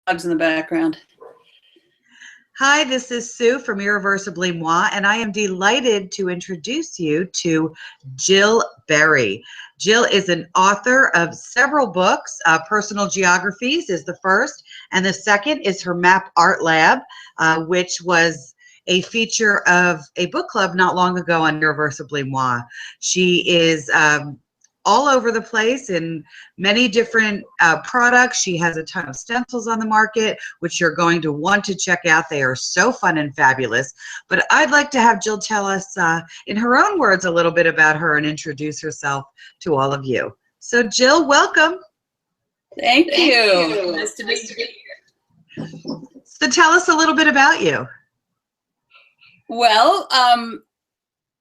dogs in the background. Hi, this is Sue from Irreversibly Moi, and I am delighted to introduce you to Jill Berry. Jill is an author of several books. Personal Geographies is the first, and the second is her Map Art Lab, which was a feature of a book club not long ago on Irreversibly Moi. She is all over the place in many different products. She has a ton of stencils on the market, which you're going to want to check out. They are so fun and fabulous. But I'd like to have Jill tell us, in her own words, a little bit about her and introduce herself to all of you. So Jill, welcome. Thank you. Nice to be here. So tell us a little bit about you. Well,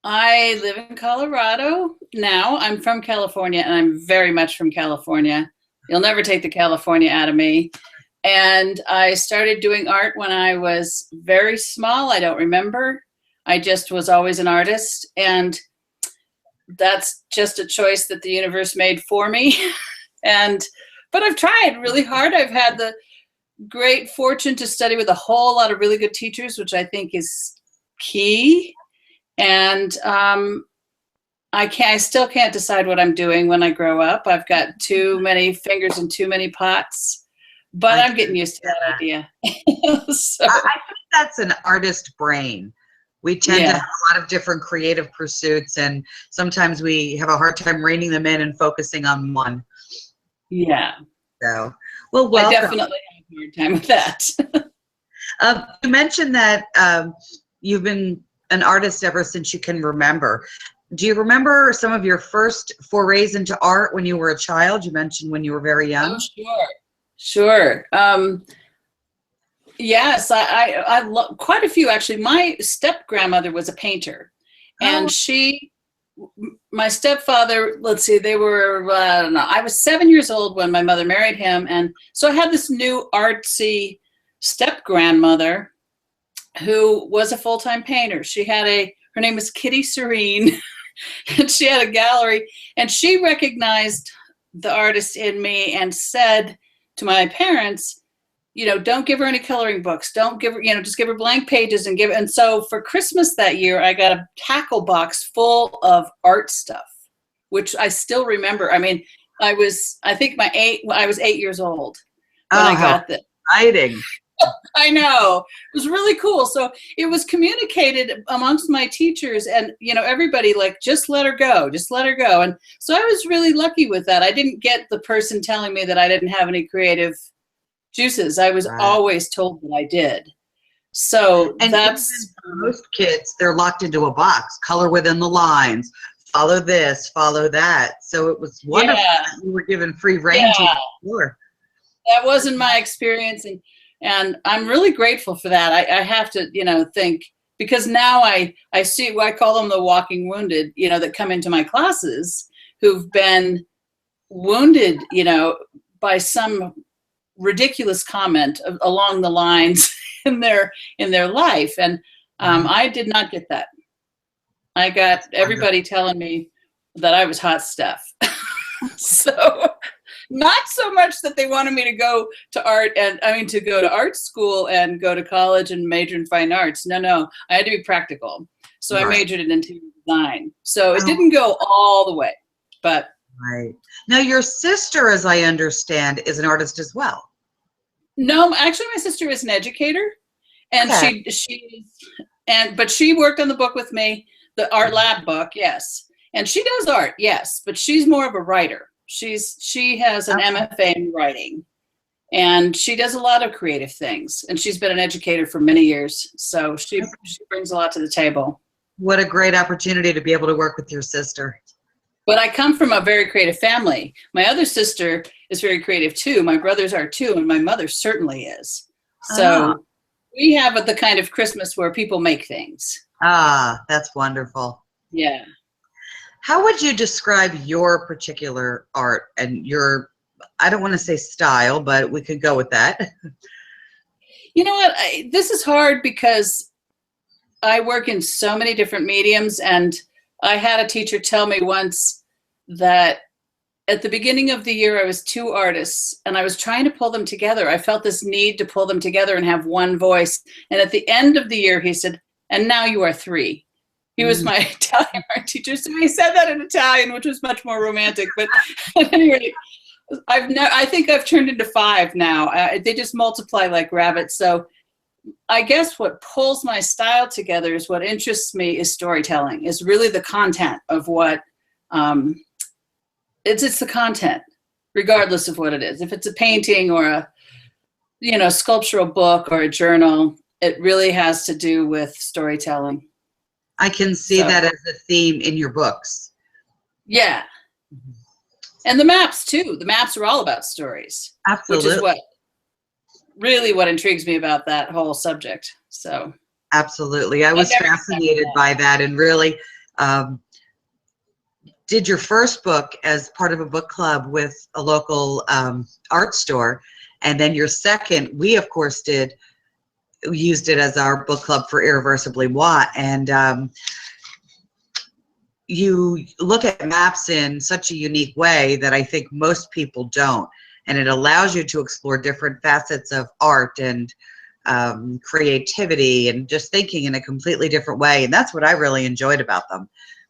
I live in Colorado now. I'm from California, and I'm very much from California. You'll never take the California out of me. And I started doing art when I was very small. I don't remember. I just was always an artist, and that's just a choice that the universe made for me. But I've tried really hard. I've had the great fortune to study with a whole lot of really good teachers, which I think is key. And I still can't decide what I'm doing when I grow up. I've got too many fingers in too many pots, but I'm getting used to that idea. So, I think that's an artist brain. We tend to have a lot of different creative pursuits, and sometimes we have a hard time reining them in and focusing on one. Yeah. So, well, welcome. I definitely have a hard time with that. You mentioned that you've been an artist ever since you can remember. Do you remember some of your first forays into art when you were a child? You mentioned when you were very young. Oh, sure. Yes, I love quite a few, actually. My step-grandmother was a painter, and my stepfather, let's see, they were, I was 7 years old when my mother married him, and so I had this new artsy step-grandmother who was a full-time painter. She had her name was Kitty Serene, and she had a gallery, and she recognized the artist in me and said to my parents, don't give her any coloring books. Don't give her, just give her blank pages and so for Christmas that year, I got a tackle box full of art stuff, which I still remember. I mean, I was 8 years old when I got this. Exciting. I know. It was really cool. So it was communicated amongst my teachers, and everybody just let her go, just let her go. And so I was really lucky with that. I didn't get the person telling me that I didn't have any creative juices. I was always told that I did. So and that's for most kids, they're locked into a box, color within the lines, follow this, follow that. So it was wonderful that you were given free rein to explore. That wasn't my experience, and I'm really grateful for that. I have to, think, because now I see, I call them the walking wounded, that come into my classes who've been wounded, by some ridiculous comment along the lines in their life. And I did not get that. I got everybody telling me that I was hot stuff. So not so much that they wanted me to go to art school and go to college and major in fine arts. No, I had to be practical. So I majored in interior design. So it didn't go all the way, but. Right. Now your sister, as I understand, is an artist as well. No, actually my sister is an educator, and but she worked on the book with me, the art lab book. Yes. And she does art. Yes. But she's more of a writer. She has an MFA in writing, and she does a lot of creative things, and she's been an educator for many years. So she brings a lot to the table. What a great opportunity to be able to work with your sister. But I come from a very creative family. My other sister is very creative too. My brothers are too, and my mother certainly is. So we have the kind of Christmas where people make things. That's wonderful. Yeah. How would you describe your particular art and your, I don't want to say style, but we could go with that. You know what? This is hard because I work in so many different mediums, and I had a teacher tell me once that at the beginning of the year, I was 2 artists and I was trying to pull them together. I felt this need to pull them together and have one voice. And at the end of the year, he said, and now you are 3. He was my Italian art teacher. So he said that in Italian, which was much more romantic. But anyway, I think I've turned into 5 now. They just multiply like rabbits. So I guess what pulls my style together is what interests me is storytelling, is really the content of what, it's the content, regardless of what it is. If it's a painting or a, sculptural book or a journal, it really has to do with storytelling. I can see that as a theme in your books. Yeah. And the maps too. The maps are all about stories. Absolutely. Which is what intrigues me about that whole subject. So. Absolutely. I was fascinated by that, and really did your first book as part of a book club with a local art store. And then your second, we of course used it as our book club for Irreversibly Moi. And you look at maps in such a unique way that I think most people don't. And it allows you to explore different facets of art and creativity and just thinking in a completely different way. And that's what I really enjoyed about them,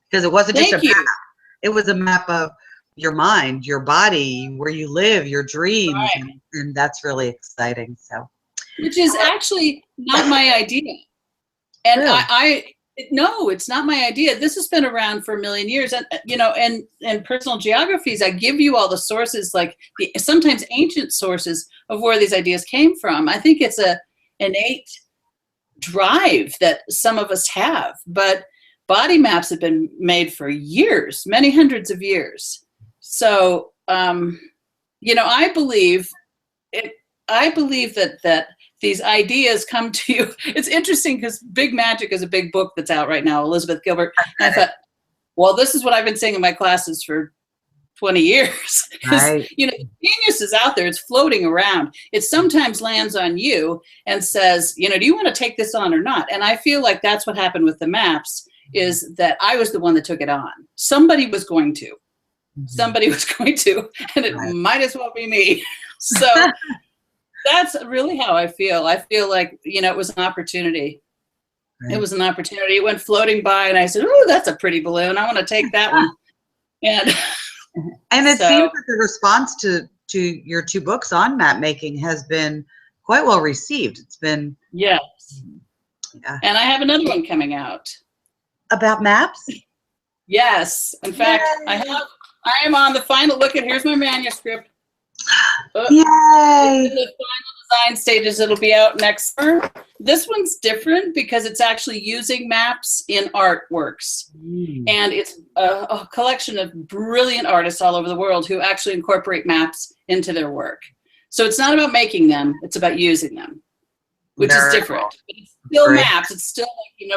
because it wasn't just a map. It was a map of your mind, your body, where you live, your dreams, right. and that's really exciting. So, which is actually not my idea. And really? No, it's not my idea. This has been around for a million years. And, and personal geographies, I give you all the sources, like sometimes ancient sources of where these ideas came from. I think it's an innate drive that some of us have, but body maps have been made for years, many hundreds of years. So, I believe that these ideas come to you. It's interesting because Big Magic is a big book that's out right now, Elizabeth Gilbert. And I thought, well, this is what I've been saying in my classes for 20 years. Right. Genius is out there. It's floating around. It sometimes lands on you and says, do you want to take this on or not? And I feel like that's what happened with the maps, is that I was the one that took it on. Somebody was going to. Somebody was going to, and it might as well be me. So that's really how I feel. I feel like, it was an opportunity. Right. It was an opportunity. It went floating by, and I said, oh, that's a pretty balloon. I want to take that one. And it seems that the response to your 2 books on map making has been quite well received. It's been. Yes. Yeah. And I have another one coming out. About maps? Yes. In fact, I am on the final, here's my manuscript. Yay! In the final design stages. It'll be out next summer. This one's different because it's actually using maps in artworks. And it's a collection of brilliant artists all over the world who actually incorporate maps into their work. So it's not about making them, it's about using them, which is different. But it's still maps. It's still,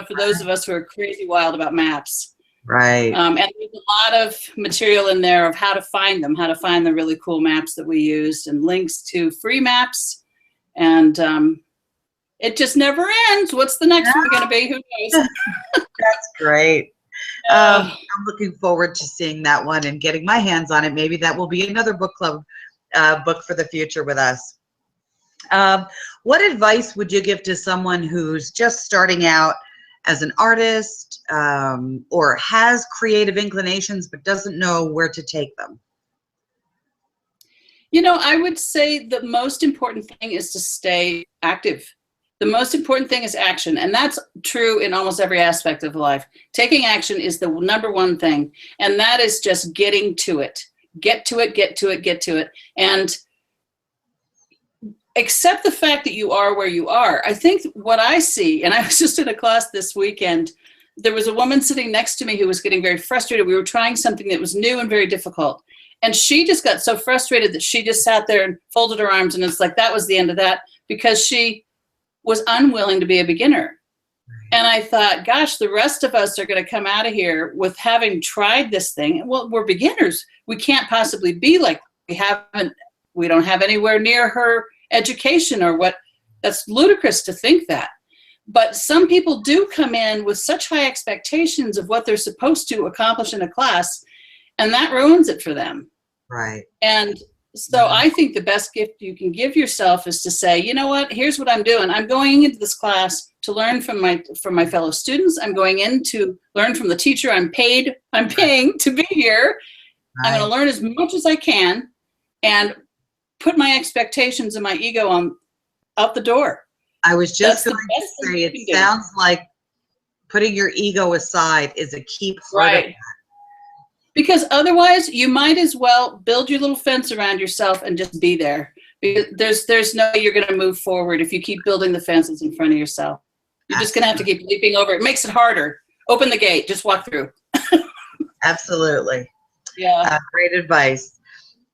for those of us who are crazy wild about maps. Right. And there's a lot of material in there of how to find them, how to find the really cool maps that we used, and links to free maps. And it just never ends. What's the next one going to be? Who knows? That's great. I'm looking forward to seeing that one and getting my hands on it. Maybe that will be another book club book for the future with us. What advice would you give to someone who's just starting out as an artist, or has creative inclinations but doesn't know where to take them? I would say the most important thing is to stay active. The most important thing is action, and that's true in almost every aspect of life. Taking action is the number one thing, and that is just getting to it. Get to it, get to it, get to it. And accept the fact that you are where you are. I think what I see, and I was just in a class this weekend, there was a woman sitting next to me who was getting very frustrated. We were trying something that was new and very difficult. And she just got so frustrated that she just sat there and folded her arms, and it's like that was the end of that, because she was unwilling to be a beginner. And I thought, gosh, the rest of us are going to come out of here with having tried this thing. Well, we're beginners. We can't possibly be like, we don't have anywhere near her education or what. That's ludicrous to think that. But some people do come in with such high expectations of what they're supposed to accomplish in a class, and that ruins it for them. Right. And so I think the best gift you can give yourself is to say, you know what, here's what I'm doing. I'm going into this class to learn from my fellow students. I'm going in to learn from the teacher I'm paying to be here. I'm going to learn as much as I can and put my expectations and my ego out the door. I was just going to say, it sounds like putting your ego aside is a key part of that. Because otherwise, you might as well build your little fence around yourself and just be there. Because there's no way you're going to move forward if you keep building the fences in front of yourself. You're just going to have to keep leaping over. It makes it harder. Open the gate. Just walk through. Absolutely. Yeah. Great advice.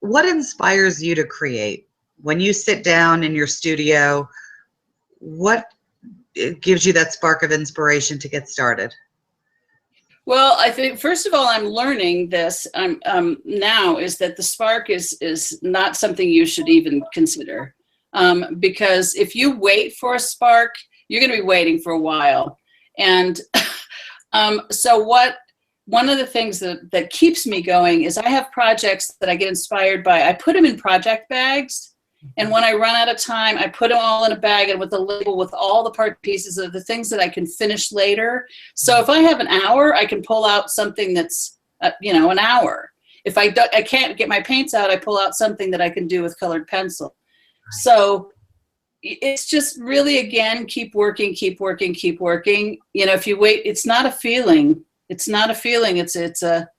What inspires you to create? When you sit down in your studio, what gives you that spark of inspiration to get started? Well, I think first of all, I'm learning this now is that the spark is not something you should even consider, because if you wait for a spark, you're going to be waiting for a while. And so one of the things that keeps me going is I have projects that I get inspired by. I put them in project bags. And when I run out of time, I put them all in a bag and with a label with all the part pieces of the things that I can finish later. So if I have an hour, I can pull out something that's, an hour. If I can't get my paints out, I pull out something that I can do with colored pencil. So it's just really, again, keep working, keep working, keep working. If you wait, it's not a feeling. It's not a feeling. It's a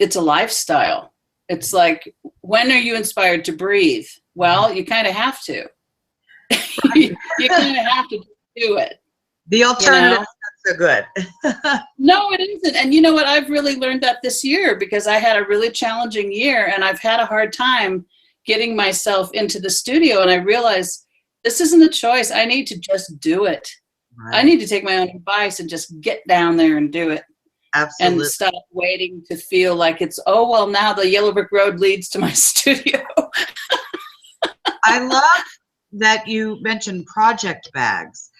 lifestyle. It's like, when are you inspired to breathe? Well, you kind of have to. You kind of have to do it. The alternative is not so good. No, it isn't. And you know what? I've really learned that this year because I had a really challenging year and I've had a hard time getting myself into the studio. And I realized this isn't a choice. I need to just do it. Right. I need to take my own advice and just get down there and do it. Absolutely. And stop waiting to feel like it's, oh, well, now the yellow brick road leads to my studio. I love that you mentioned project bags.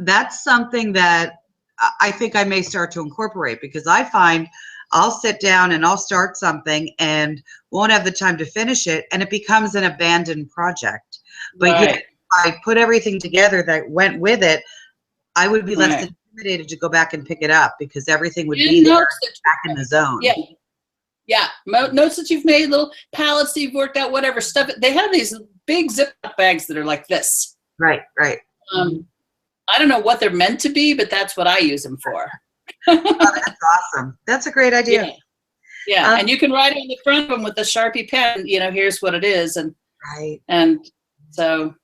That's something that I think I may start to incorporate because I find I'll sit down and I'll start something and won't have the time to finish it and it becomes an abandoned project. But yet, if I put everything together that went with it, I would be less intimidated to go back and pick it up because everything would be there back in the zone. Yeah. Yeah. Notes that you've made, little palettes that you've worked out, whatever stuff. They have these big Ziploc bags that are like this. Right, right. I don't know what they're meant to be, but that's what I use them for. Oh, that's awesome. That's a great idea. Yeah. And you can write on the front of them with a Sharpie pen, here's what it is. And so.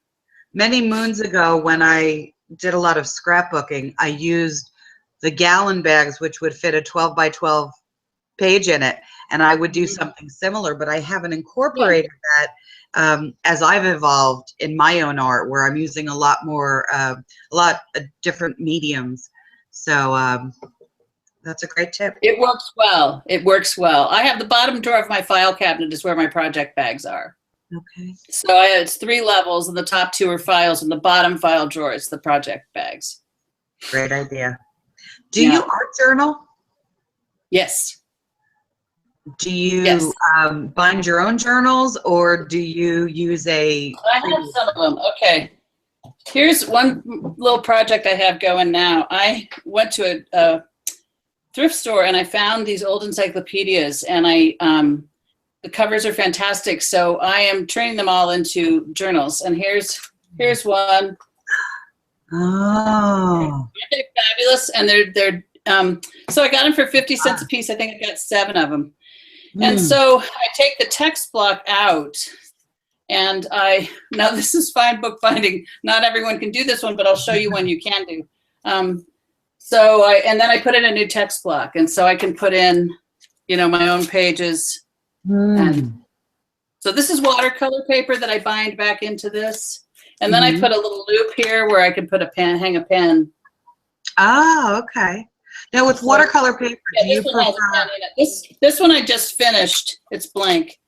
Many moons ago when I did a lot of scrapbooking, I used the gallon bags, which would fit a 12 by 12 page in it. And I would do something similar, but I haven't incorporated that as I've evolved in my own art, where I'm using a lot more, a lot of different mediums. So that's a great tip. It works well. It works well. I have the bottom drawer of my file cabinet is where my project bags are. Okay. So it's 3 levels, and the top 2 are files, and the bottom file drawer is the project bags. Great idea. Do you art journal? Yes. Do you bind your own journals, or do you use a? I have some of them. Okay. Here's one little project I have going now. I went to a thrift store and I found these old encyclopedias, and the covers are fantastic. So I am turning them all into journals. And here's one. Oh. They're fabulous, and they're so I got them for 50 cents a piece. I think I got 7 of them. And so I take the text block out, and now this is fine bookbinding. Not everyone can do this one, but I'll show you one you can do. And then I put in a new text block, and so I can put in, my own pages. And so this is watercolor paper that I bind back into this. And then I put a little loop here where I can put hang a pen. Oh, okay. Now with watercolor paper, do you prefer? This one I just finished. It's blank,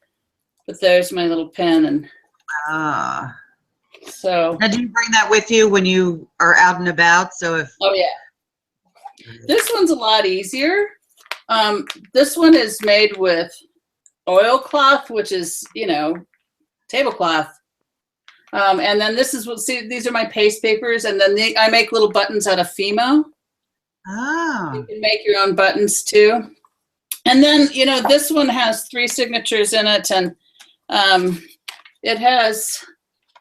but there's my little pen. And so. Now do you bring that with you when you are out and about? So if. Oh yeah. This one's a lot easier. This one is made with oilcloth, which is, you know, tablecloth. And then this is what, see, these are my paste papers. And then I make little buttons out of Fimo. Oh. You can make your own buttons too. And then, you know, this one has 3 signatures in it. And it has,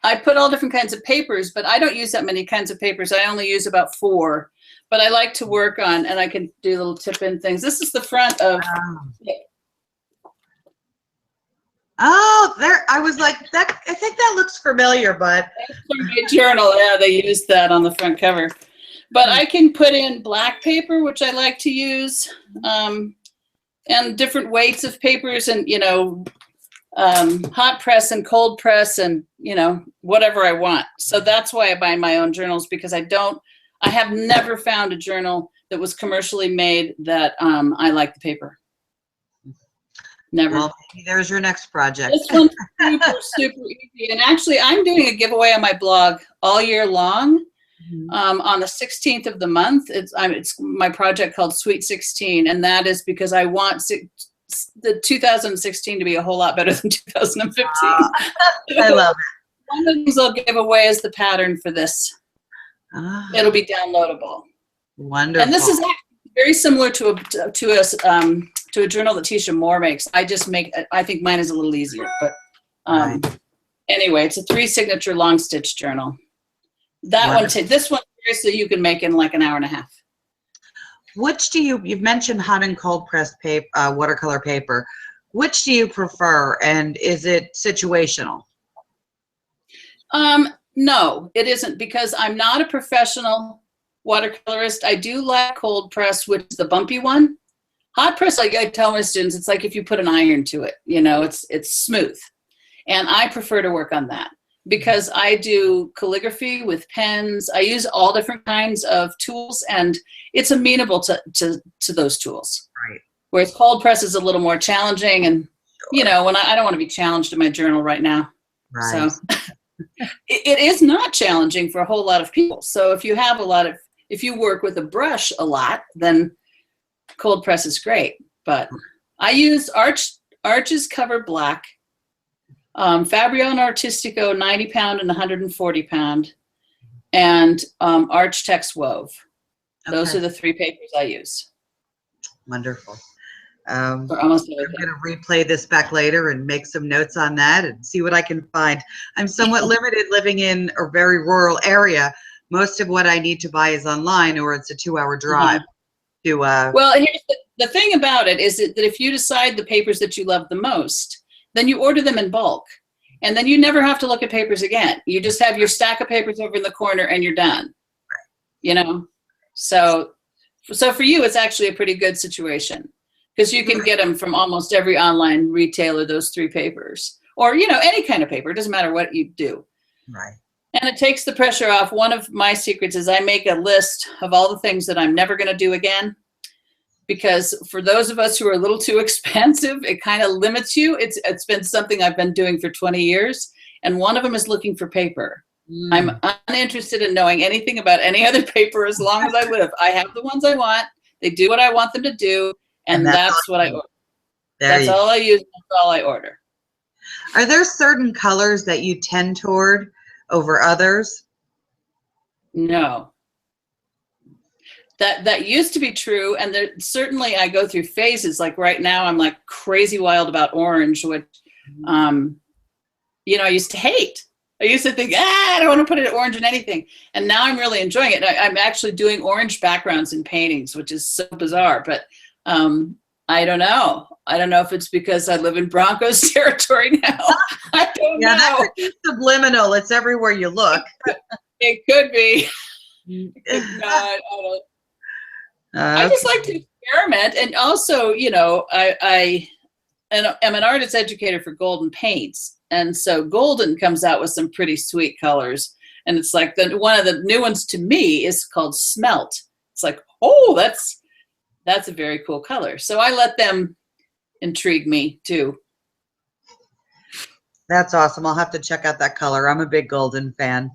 I put all different kinds of papers, but I don't use that many kinds of papers. I only use about 4. But I like to work on, and I can do little tip-in things. This is the front of. Oh, there! I was like that. I think that looks familiar, but That's from my journal. Yeah, they used that on the front cover. But I can put in black paper, which I like to use, and different weights of papers, and you know, hot press and cold press, and you know, whatever I want. So that's why I buy my own journals, because I have never found a journal that was commercially made that I like the paper. Never. Well, maybe there's your next project. This one's super, super easy. And actually, I'm doing a giveaway on my blog all year long. On the 16th of the month. It's my project called Sweet 16. And that is because I want the 2016 to be a whole lot better than 2015. I love it. One of the things I'll give away is the pattern for this. It'll be downloadable. Wonderful. And this is actually very similar to a journal that Tisha Moore makes. I think mine is a little easier, but anyway, it's a 3 signature long stitch journal. This one seriously you can make in like an hour and a half. Which do you've mentioned hot and cold pressed paper, watercolor paper. Which do you prefer, and is it situational? No, it isn't, because I'm not a professional watercolorist. I do like cold press, which is the bumpy one. Hot press, like I tell my students, it's like if you put an iron to it, you know, it's smooth. And I prefer to work on that because I do calligraphy with pens. I use all different kinds of tools, and it's amenable to those tools. Right. Whereas cold press is a little more challenging, and you know, when I don't want to be challenged in my journal right now. Right. So it is not challenging for a whole lot of people. So if you work with a brush a lot, then cold press is great. But I use Arches Cover Black, Fabrione Artistico 90 pound and 140 pound, and Arch Tex Wove. Those are the 3 papers I use. Wonderful. I'm going to replay this back later and make some notes on that and see what I can find. I'm somewhat limited living in a very rural area. Most of what I need to buy is online, or it's a 2-hour drive. Well, here's the thing about it is that if you decide the papers that you love the most, then you order them in bulk. And then you never have to look at papers again. You just have your stack of papers over in the corner and you're done. You know? So for you, it's actually a pretty good situation, because you can get them from almost every online retailer, those 3 papers. Or, you know, any kind of paper. It doesn't matter what you do. Right. And it takes the pressure off. One of my secrets is I make a list of all the things that I'm never going to do again. Because for those of us who are a little too expensive, it kind of limits you. It's been something I've been doing for 20 years. And one of them is looking for paper. I'm uninterested in knowing anything about any other paper as long as I live. I have the ones I want. They do what I want them to do. And that's what I order. That's all I use. That's all I order. Are there certain colors that you tend toward over others? No. That used to be true, and certainly I go through phases. Like right now, I'm like crazy wild about orange, which, you know, I used to hate. I used to think, I don't want to put it orange in anything, and now I'm really enjoying it. I'm actually doing orange backgrounds in paintings, which is so bizarre. But I don't know. I don't know if it's because I live in Broncos territory now. I don't know. That's subliminal. It's everywhere you look. It could be. I just like to experiment, and also, you know, I am an artist educator for Golden Paints, and so Golden comes out with some pretty sweet colors, and it's like one of the new ones to me is called Smelt. It's like, oh, that's a very cool color. So I let them intrigue me too. That's awesome. I'll have to check out that color. I'm a big Golden fan.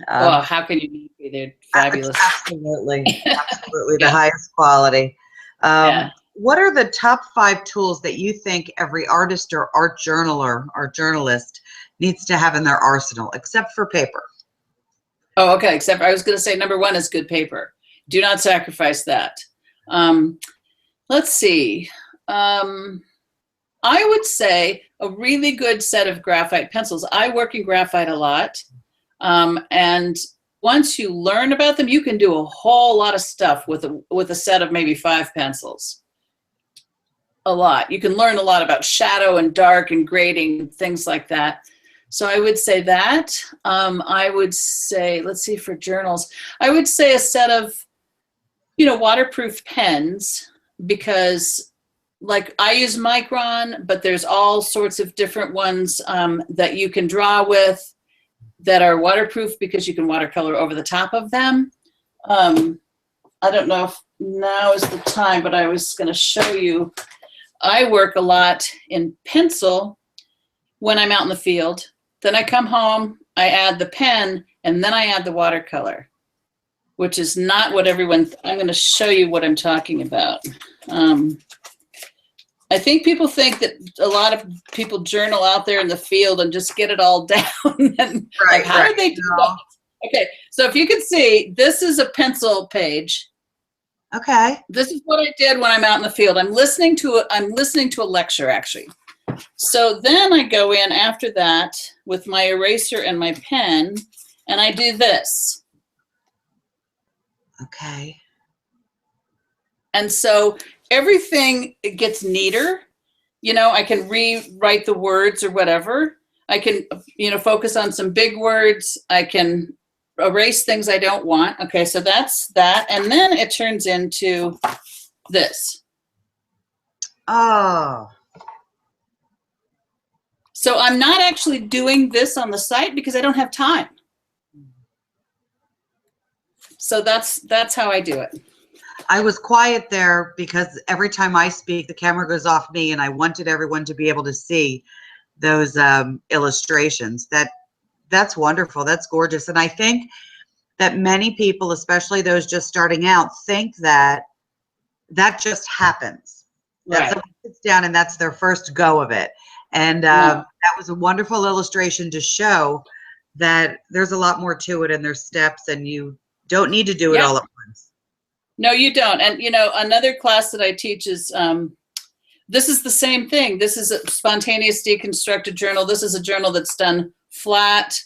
Well, how can you be? They're fabulous. Absolutely. Absolutely. The highest quality. Yeah. what are the top 5 tools that you think every artist or art journaler or journalist needs to have in their arsenal, except for paper? Oh, okay. Except I was going to say number 1 is good paper. Do not sacrifice that. Let's see. I would say a really good set of graphite pencils. I work in graphite a lot. And once you learn about them, you can do a whole lot of stuff with a set of maybe 5 pencils. A lot. You can learn a lot about shadow and dark and grading, things like that. So I would say that. I would say, let's see, for journals, I would say a set of, waterproof pens, because like I use Micron, but there's all sorts of different ones that you can draw with that are waterproof because you can watercolor over the top of them. I don't know if now is the time, but I was going to show you. I work a lot in pencil when I'm out in the field. Then I come home, I add the pen, and then I add the watercolor, which is not what everyone, I'm going to show you what I'm talking about. I think people think that a lot of people journal out there in the field and just get it all down. And Right, how do they do that? Okay, so if you can see, this is a pencil page. Okay. This is what I did when I'm out in the field. I'm listening to a lecture, actually. So then I go in after that with my eraser and my pen, and I do this. Okay. And so everything gets neater. I can rewrite the words or whatever. I can, focus on some big words. I can erase things I don't want. Okay, so that's that. And then it turns into this. Oh. So I'm not actually doing this on the site because I don't have time. So that's how I do it. I was quiet there because every time I speak, the camera goes off me, and I wanted everyone to be able to see those illustrations. That's wonderful. That's gorgeous. And I think that many people, especially those just starting out, think that just happens. That Right. someone sits down and that's their first go of it. And that was a wonderful illustration to show that there's a lot more to it, and there's steps, and you don't need to do it all at once. No, you don't. And, another class that I teach is, this is the same thing. This is a spontaneous deconstructed journal. This is a journal that's done flat,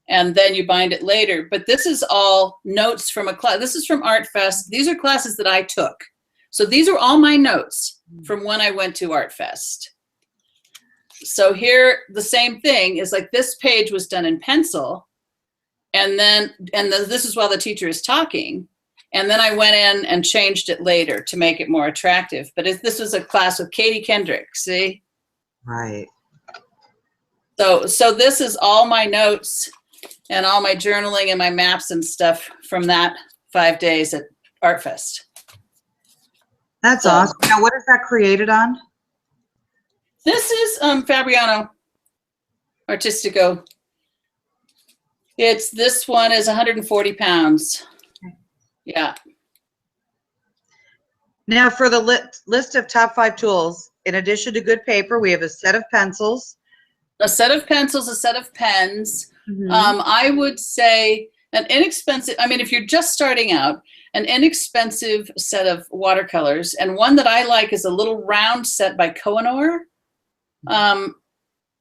and then you bind it later. But this is all notes from a class. This is from Art Fest. These are classes that I took. So these are all my notes from when I went to Art Fest. So here, the same thing is like this page was done in pencil, and this is while the teacher is talking. And then I went in and changed it later to make it more attractive. But this was a class with Katie Kendrick, see? Right. So this is all my notes and all my journaling and my maps and stuff from that 5 days at Art Fest. That's awesome. Now, what is that created on? This is Fabriano Artistico. This one is 140 pounds. Yeah. Now, for the list of top 5 tools, in addition to good paper, we have a set of pencils. A set of pencils, a set of pens. Mm-hmm. I would say an inexpensive, if you're just starting out, an inexpensive set of watercolors. And one that I like is a little round set by Kohinoor.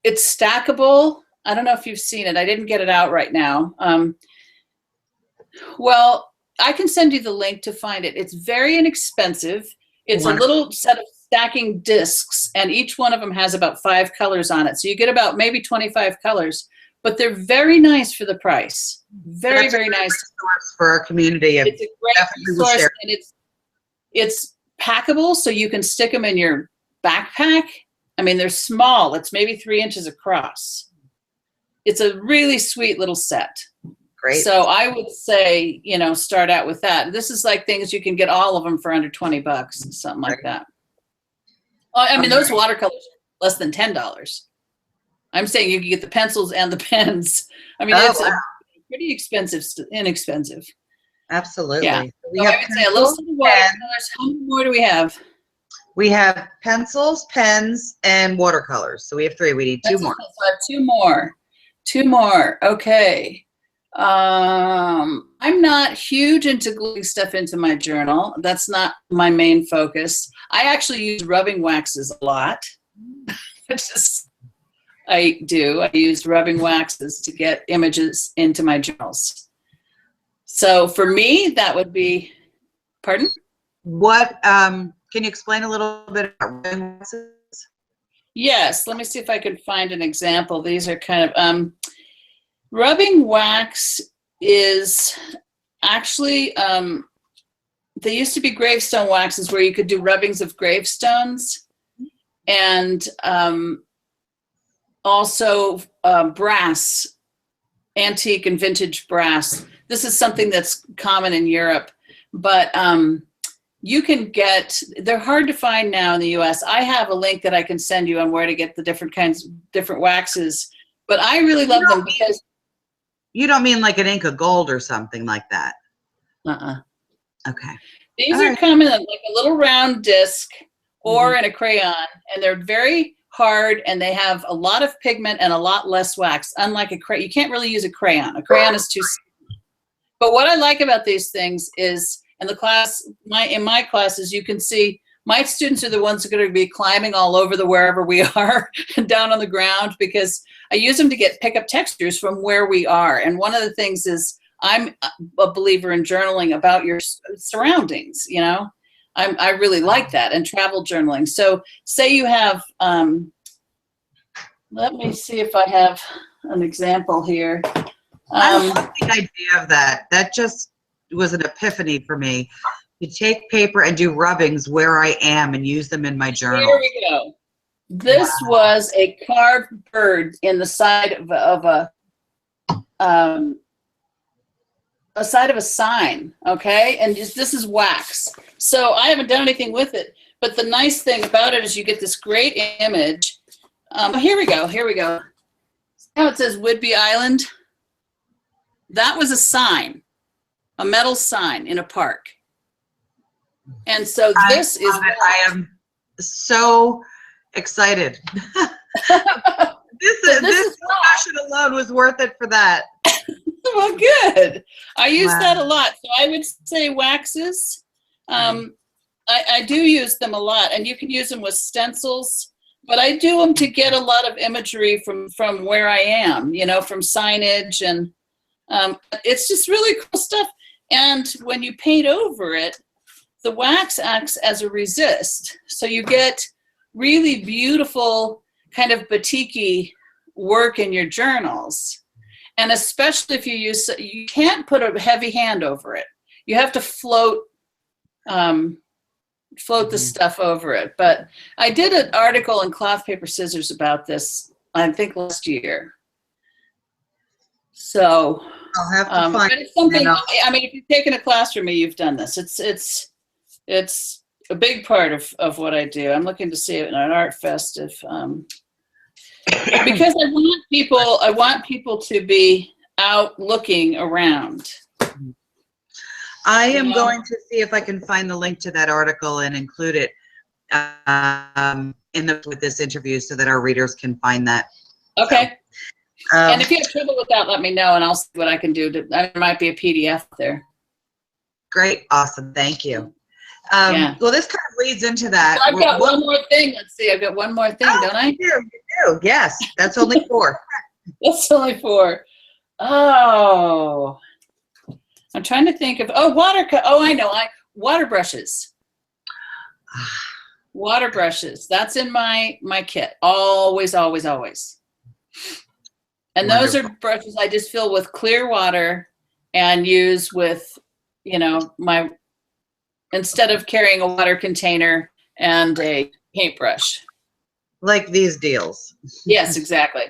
It's stackable. I don't know if you've seen it. I didn't get it out right now. Well, I can send you the link to find it. It's very inexpensive. It's a little set of stacking discs, and each one of them has about 5 colors on it. So you get about maybe 25 colors, but they're very nice for the price. Very, very nice. Resource for our community. It's a great resource, and it's packable, so you can stick them in your backpack. They're small. It's maybe 3 inches across. It's a really sweet little set. Great. So I would say, start out with that. This is like things you can get all of them for under $20, something like that. Those watercolors are less than $10. I'm saying you can get the pencils and the pens. It's pretty inexpensive. Absolutely. Yeah. We I would say a little set of watercolors. How many more do we have? We have pencils, pens, and watercolors. So we have 3. We need 2 more. So I have 2 more. 2 more. Okay. I'm not huge into gluing stuff into my journal. That's not my main focus. I actually use rubbing waxes a lot. I do. I use rubbing waxes to get images into my journals. So for me, that would be, pardon? What, can you explain a little bit about rubbing waxes? Yes, let me see if I can find an example. These are kind of, rubbing wax is actually, they used to be gravestone waxes where you could do rubbings of gravestones, and also brass, antique and vintage brass. This is something that's common in Europe, but you can get, they're hard to find now in the US. I have a link that I can send you on where to get the different waxes, but I really love them because. You don't mean like an Inca Gold or something like that? Okay. These are coming in like a little round disc or in a crayon, and they're very hard, and they have a lot of pigment and a lot less wax. Unlike a crayon, you can't really use a crayon. A crayon is too small. But what I like about these things is, in the class, in my classes, you can see my students are the ones who are going to be climbing all over the wherever we are and down on the ground, because I use them to pick up textures from where we are. And one of the things is, I'm a believer in journaling about your surroundings, you know. I really like that, and travel journaling. So say you have, let me see if I have an example here. I love the idea of that. That just was an epiphany for me. To take paper and do rubbings where I am and use them in my journal. Here we go. This was a carved bird in the side of a side of a sign, okay? And this is wax. So I haven't done anything with it, but the nice thing about it is you get this great image. Here we go. See how it says Whidbey Island? That was a sign, a metal sign in a park. And so this is. I am so excited. This discussion alone was worth it for that. Well, good. I use that a lot. So I would say waxes. I do use them a lot, and you can use them with stencils, but I do them to get a lot of imagery from where I am, you know, from signage, and it's just really cool stuff. And when you paint over it, the wax acts as a resist. So you get really beautiful kind of batik-y work in your journals. And especially if you can't put a heavy hand over it. You have to float the stuff over it. But I did an article in Cloth, Paper, Scissors about this, I think last year. So I'll have to find it's something, I mean, if you've taken a class from me, you've done this. It's a big part of what I do. I'm looking to see it in an art fest because I want people to be out looking around. I am going to see if I can find the link to that article and include it with this interview so that our readers can find that. Okay. So, and if you have trouble with that, let me know, and I'll see what I can do. There might be a PDF there. Great. Awesome. Thank you. Well, this kind of leads into that. I've got one more thing. Let's see. I've got one more thing, don't I? You do. Yes. That's only 4. That's only 4. Oh. I'm trying to think of, I know. Water brushes. Water brushes. That's in my kit. Always, always, always. And those are brushes I just fill with clear water and use with, you know, instead of carrying a water container and a paintbrush. Like these deals. Yes, exactly.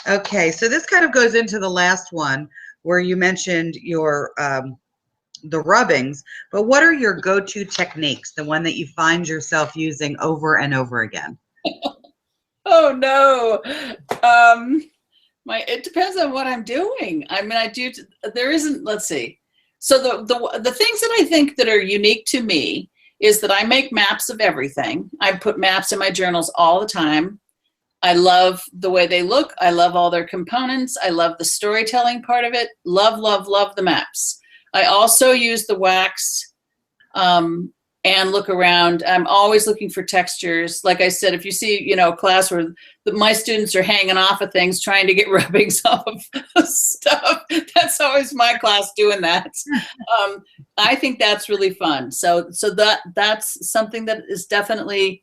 Okay, so this kind of goes into the last one where you mentioned your the rubbings, but what are your go-to techniques, the one that you find yourself using over and over again? Oh no. It depends on what I'm doing. I mean, let's see. So the things that I think that are unique to me is that I make maps of everything. I put maps in my journals all the time. I love the way they look. I love all their components. I love the storytelling part of it. Love, love, love the maps. I also use the wax and look around. I'm always looking for textures. Like I said, if you see, a class where my students are hanging off of things, trying to get rubbings off of stuff, that's always my class doing that. I think that's really fun. So that's something that is definitely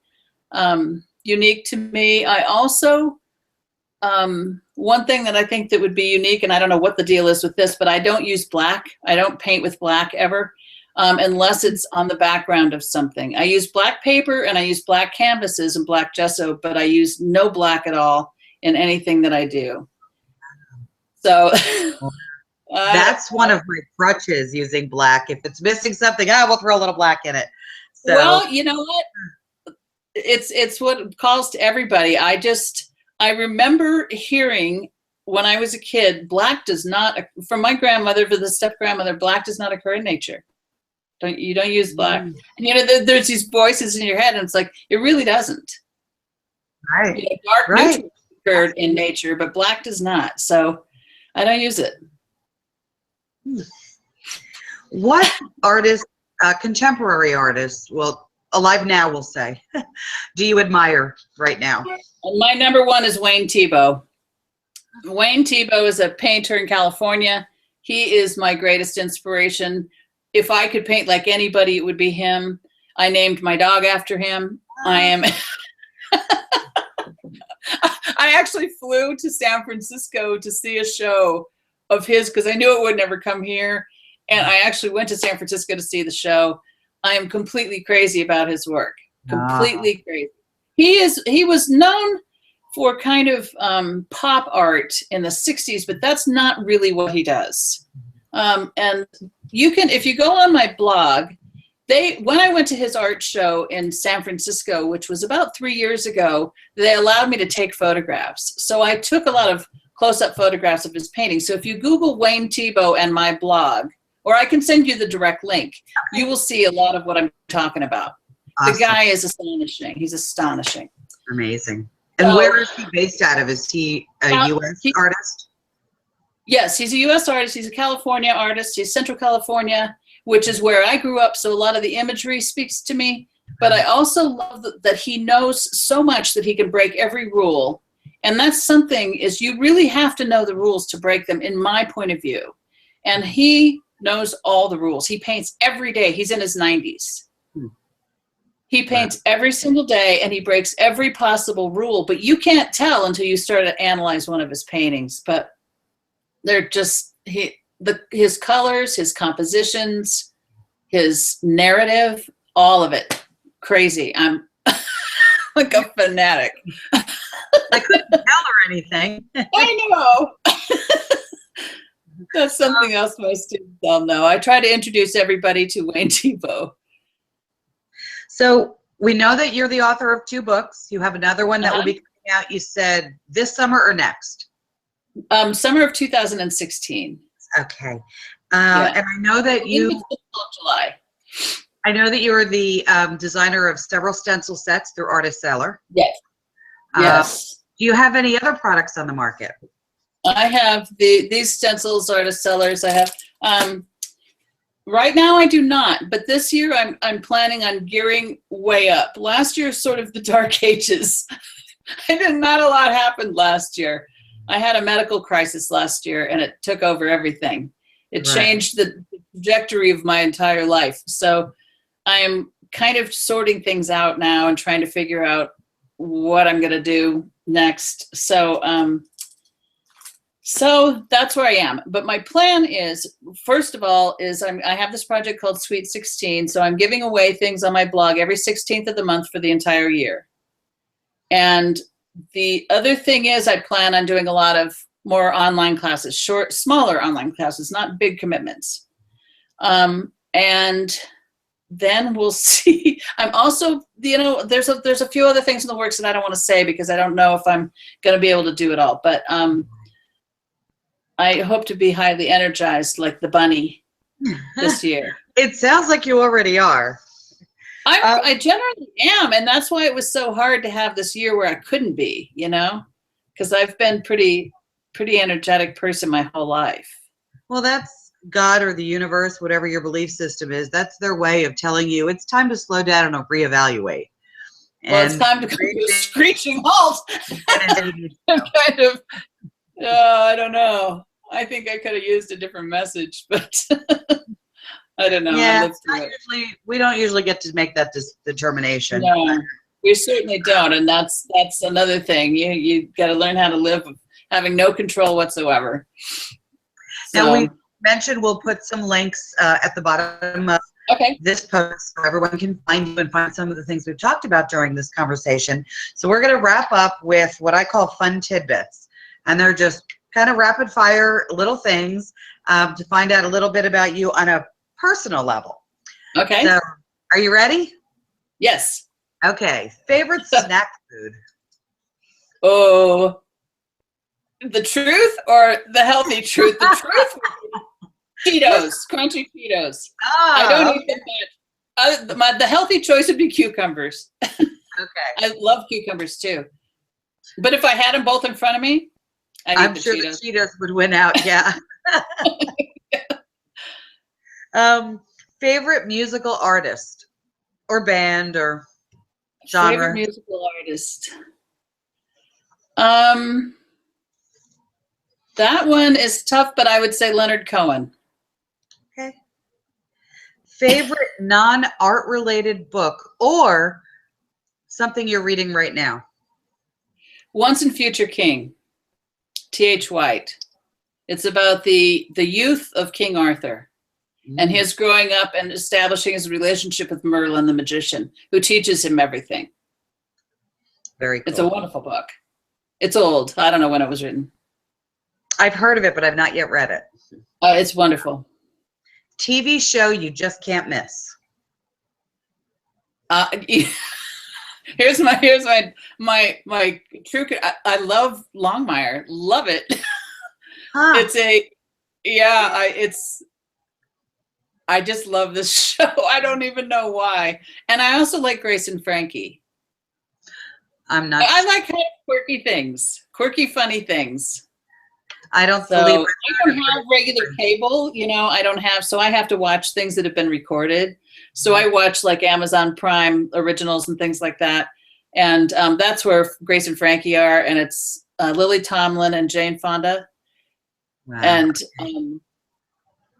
unique to me. I also, one thing that I think that would be unique, and I don't know what the deal is with this, but I don't use black. I don't paint with black ever. Unless it's on the background of something. I use black paper and I use black canvases and black gesso, but I use no black at all in anything that I do. So that's one of my crutches, using black. If it's missing something, we'll throw a little black in it. So. Well, you know what? It's what calls to everybody. I remember hearing when I was a kid, black does not, from my grandmother, for the step grandmother, black does not occur in nature. You don't use black. And there's these voices in your head, and it's like, it really doesn't. Right. Dark neutral occurred in nature, but black does not. So I don't use it. What artists, contemporary artists, well, alive now, we'll say, do you admire right now? My number one is Wayne Thiebaud. Wayne Thiebaud is a painter in California. He is my greatest inspiration. If I could paint like anybody, it would be him. I named my dog after him. I actually flew to San Francisco to see a show of his because I knew it would never come here. And I actually went to San Francisco to see the show. I am completely crazy about his work. Completely crazy. He was known for kind of pop art in the 60s, but that's not really what he does. And you can, if you go on my blog, when I went to his art show in San Francisco, which was about 3 years ago, they allowed me to take photographs. So I took a lot of close-up photographs of his paintings. So if you Google Wayne Thiebaud and my blog, or I can send you the direct link, you will see a lot of what I'm talking about. Awesome. The guy is astonishing. He's astonishing. Amazing. And where is he based out of? Is he a U.S. artist? Yes, he's a U.S. artist. He's a California artist. He's Central California, which is where I grew up. So a lot of the imagery speaks to me. But I also love that he knows so much that he can break every rule. And that's something is you really have to know the rules to break them, in my point of view. And he knows all the rules. He paints every day. He's in his 90s. He paints every single day, and he breaks every possible rule. But you can't tell until you start to analyze one of his paintings. But they're just his colors, his compositions, his narrative, all of it. Crazy. I'm like a fanatic. I couldn't tell her anything. I know. That's something else my students all know. I try to introduce everybody to Wayne Thiebaud. So we know that you're the author of 2 books. You have another one that will be coming out, you said, this summer or next? Summer of 2016. Okay. And I know that July. I know that you are the designer of several stencil sets through Artist Seller. Yes. Yes. Do you have any other products on the market? I have these stencils, Artist Sellers. I have right now I do not, but this year I'm planning on gearing way up. Last year sort of the dark ages. Not a lot happened last year. I had a medical crisis last year, and it took over everything. It changed the trajectory of my entire life. So I am kind of sorting things out now and trying to figure out what I'm going to do next. So that's where I am. But my plan is, first of all, I have this project called Sweet 16. So I'm giving away things on my blog every 16th of the month for the entire year. And the other thing is I plan on doing a lot of more online classes, smaller online classes, not big commitments. And then we'll see. I'm also, there's a few other things in the works that I don't want to say because I don't know if I'm going to be able to do it all. But I hope to be highly energized like the bunny this year. It sounds like you already are. I generally am, and that's why it was so hard to have this year where I couldn't be, because I've been pretty energetic person my whole life. Well, that's God or the universe, whatever your belief system is. That's their way of telling you it's time to slow down and reevaluate. Well, it's time to come to a screeching halt. Kind of. I don't know. I think I could have used a different message, but I don't know. Yeah, we don't usually get to make that determination. No, we certainly don't, and that's another thing. You got to learn how to live with having no control whatsoever. Now, we mentioned we'll put some links at the bottom of this post so everyone can find you and find some of the things we've talked about during this conversation. So we're going to wrap up with what I call fun tidbits, and they're just kind of rapid fire little things to find out a little bit about you on a personal level. Okay. So, are you ready? Yes. Okay. Favorite snack food? Oh, the truth or the healthy truth? The truth would be Cheetos, crunchy Cheetos. Oh, I don't eat them much. The healthy choice would be cucumbers. Okay. I love cucumbers too. But if I had them both in front of me, I'm sure the Cheetos would win out. Yeah. Favorite musical artist or band or genre? Favorite musical artist. That one is tough, but I would say Leonard Cohen. Okay. Favorite non-art related book or something you're reading right now? Once and Future King, T.H. White. It's about the youth of King Arthur and his growing up and establishing his relationship with Merlin the magician, who teaches him everything. Very cool. It's a wonderful book. It's old. I don't know when it was written. I've heard of it, but I've not yet read it. It's wonderful. TV show you just can't miss. Here's my true. I love Longmire. Love it. Huh. I just love this show. I don't even know why. And I also like Grace and Frankie. I like kind of quirky things, funny things. I don't have regular cable, I don't have, so I have to watch things that have been recorded. So I watch like Amazon Prime originals and things like that. And that's where Grace and Frankie are. And it's Lily Tomlin and Jane Fonda. Wow. And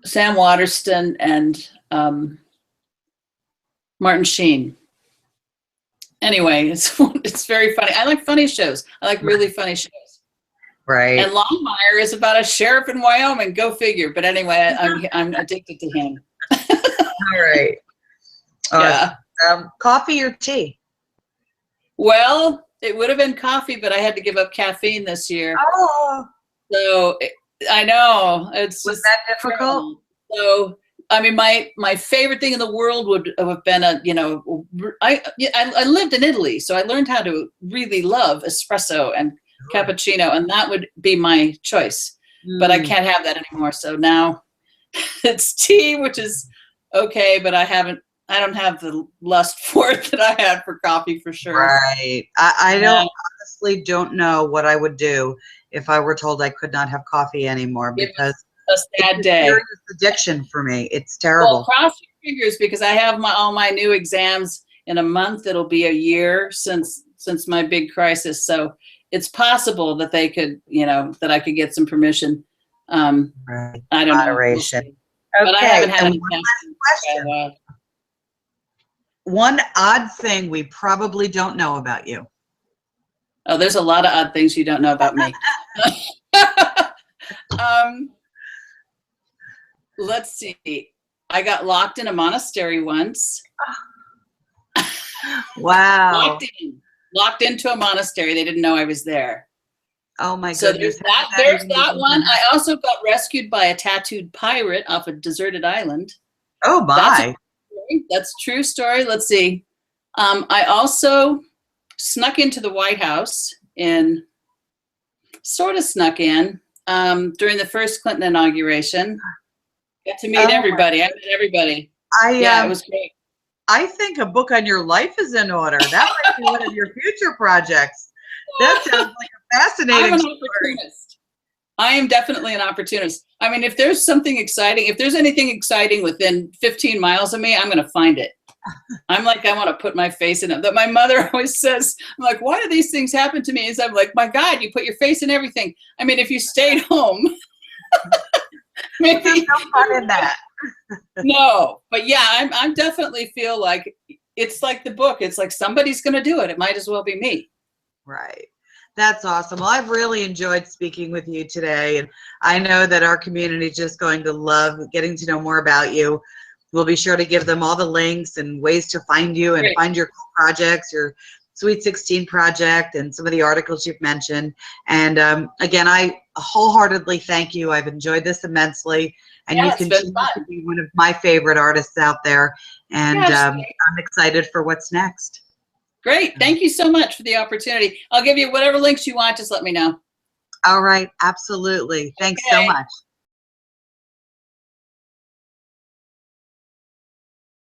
Sam Waterston and Martin Sheen. Anyway, it's very funny. I like funny shows. I like really funny shows. Right. And Longmire is about a sheriff in Wyoming. Go figure. But anyway, I'm addicted to him. All right. Yeah. Coffee or tea? Well, it would have been coffee, but I had to give up caffeine this year. Oh. So I know was that difficult? So I mean, my favorite thing in the world would have been I lived in Italy, so I learned how to really love espresso and cappuccino, and that would be my choice. But I can't have that anymore. So now it's tea, which is okay, but I don't have the lust for it that I had for coffee for sure. Right. I honestly don't know what I would do if I were told I could not have coffee anymore, because it's a sad day. It's a serious addiction for me. It's terrible. Well, cross your fingers, because I have all my new exams in a month. It'll be a year since my big crisis. So it's possible that they could, that I could get some permission. Right. I don't Moderation. know. But I haven't had any question. One odd thing we probably don't know about you. Oh, there's a lot of odd things you don't know about me. Let's see. I got locked in a monastery once. Wow. Locked into a monastery. They didn't know I was there. Oh my goodness. So there's that one. I also got rescued by a tattooed pirate off a deserted island. Oh my. That's a true story. Let's see. I also snuck into the White House sort of snuck in during the first Clinton inauguration. Got to meet everybody. I met everybody. It was great. I think a book on your life is in order. That might be one of your future projects. That sounds like a fascinating I'm an story. opportunist. I am definitely an opportunist. I mean, if there's something exciting, if there's anything exciting within 15 miles of me, I'm going to find it. I'm like, I want to put my face in it. But my mother always says, I'm like, why do these things happen to me? And I'm like, my God, you put your face in everything. I mean, if you stayed home, maybe. There's no fun in that. No, but yeah, I'm definitely feel like it's like the book. It's like somebody's going to do it. It might as well be me. Right. That's awesome. Well, I've really enjoyed speaking with you today, and I know that our community is just going to love getting to know more about you. We'll be sure to give them all the links and ways to find you and Great. find your cool projects, your Sweet 16 project, and some of the articles you've mentioned. And again, I wholeheartedly thank you. I've enjoyed this immensely, and Yeah, you it's been continue fun. to be one of my favorite artists out there. And Yeah, I'm excited for what's next. great. Thank you so much for the opportunity. I'll give you whatever links you want. Just let me know. All right. Absolutely. Thanks so Okay. much.